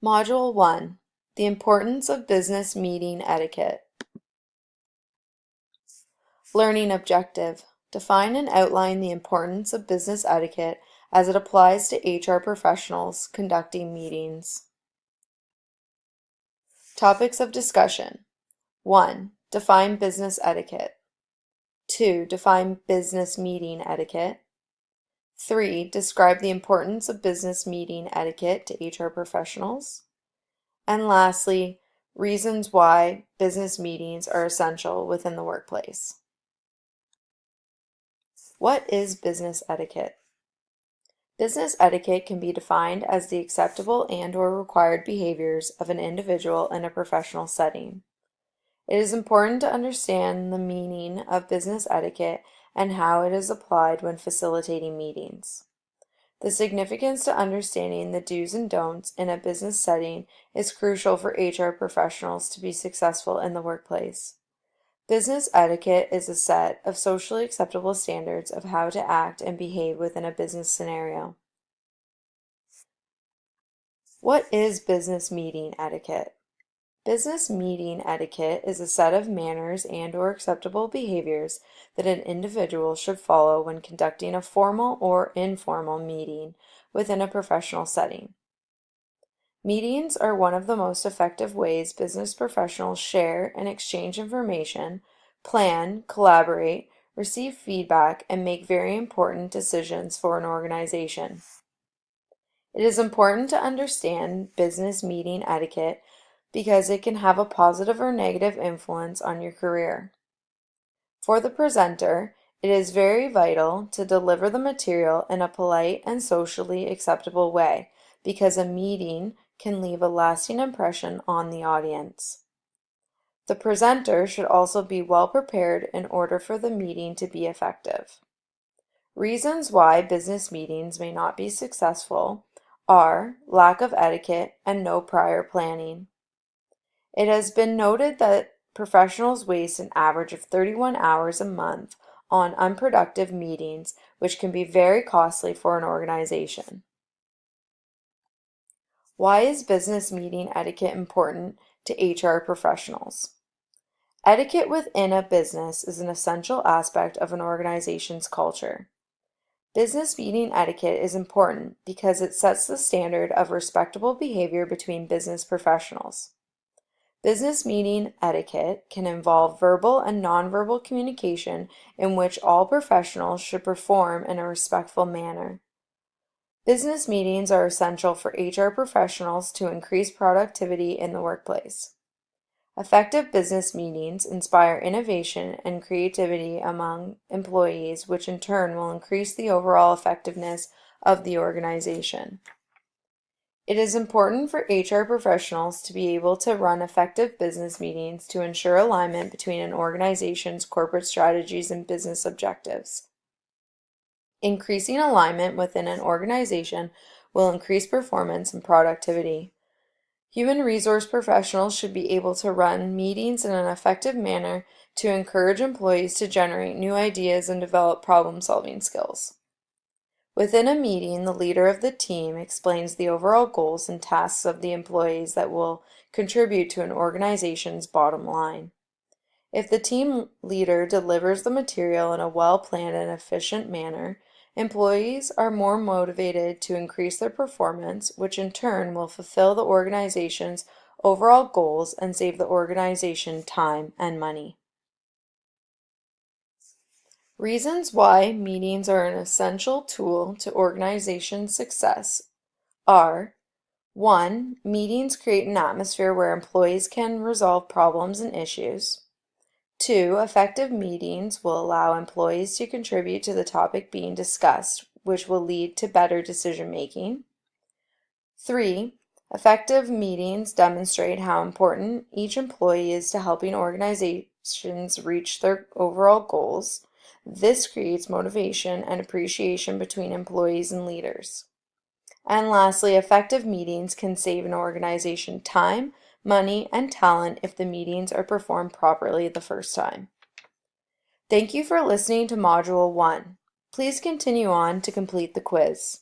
Module 1. The importance of business meeting etiquette. Learning objective. Define and outline the importance of business etiquette as it applies to HR professionals conducting meetings. Topics of discussion. 1. Define business etiquette. 2. Define business meeting etiquette. 3. Describe the importance of business meeting etiquette to HR professionals. And lastly, reasons why business meetings are essential within the workplace. What is business etiquette? Business etiquette can be defined as the acceptable and/or required behaviors of an individual in a professional setting. It is important to understand the meaning of business etiquette and how it is applied when facilitating meetings. The significance to understanding the do's and don'ts in a business setting is crucial for HR professionals to be successful in the workplace. Business etiquette is a set of socially acceptable standards of how to act and behave within a business scenario. What is business meeting etiquette? Business meeting etiquette is a set of manners and/or acceptable behaviors that an individual should follow when conducting a formal or informal meeting within a professional setting. Meetings are one of the most effective ways business professionals share and exchange information, plan, collaborate, receive feedback, and make very important decisions for an organization. It is important to understand business meeting etiquette because it can have a positive or negative influence on your career. For the presenter, it is very vital to deliver the material in a polite and socially acceptable way because a meeting can leave a lasting impression on the audience. The presenter should also be well prepared in order for the meeting to be effective. Reasons why business meetings may not be successful are lack of etiquette and no prior planning. It has been noted that professionals waste an average of 31 hours a month on unproductive meetings, which can be very costly for an organization. Why is business meeting etiquette important to HR professionals? Etiquette within a business is an essential aspect of an organization's culture. Business meeting etiquette is important because it sets the standard of respectable behavior between business professionals. Business meeting etiquette can involve verbal and nonverbal communication in which all professionals should perform in a respectful manner. Business meetings are essential for HR professionals to increase productivity in the workplace. Effective business meetings inspire innovation and creativity among employees, which in turn will increase the overall effectiveness of the organization. It is important for HR professionals to be able to run effective business meetings to ensure alignment between an organization's corporate strategies and business objectives. Increasing alignment within an organization will increase performance and productivity. Human resource professionals should be able to run meetings in an effective manner to encourage employees to generate new ideas and develop problem-solving skills. Within a meeting, the leader of the team explains the overall goals and tasks of the employees that will contribute to an organization's bottom line. If the team leader delivers the material in a well-planned and efficient manner, employees are more motivated to increase their performance, which in turn will fulfill the organization's overall goals and save the organization time and money. Reasons why meetings are an essential tool to organization success are 1. Meetings create an atmosphere where employees can resolve problems and issues. 2. Effective meetings will allow employees to contribute to the topic being discussed, which will lead to better decision making. 3. Effective meetings demonstrate how important each employee is to helping organizations reach their overall goals. This creates motivation and appreciation between employees and leaders. And lastly, effective meetings can save an organization time, money, and talent if the meetings are performed properly the first time. Thank you for listening to Module 1. Please continue on to complete the quiz.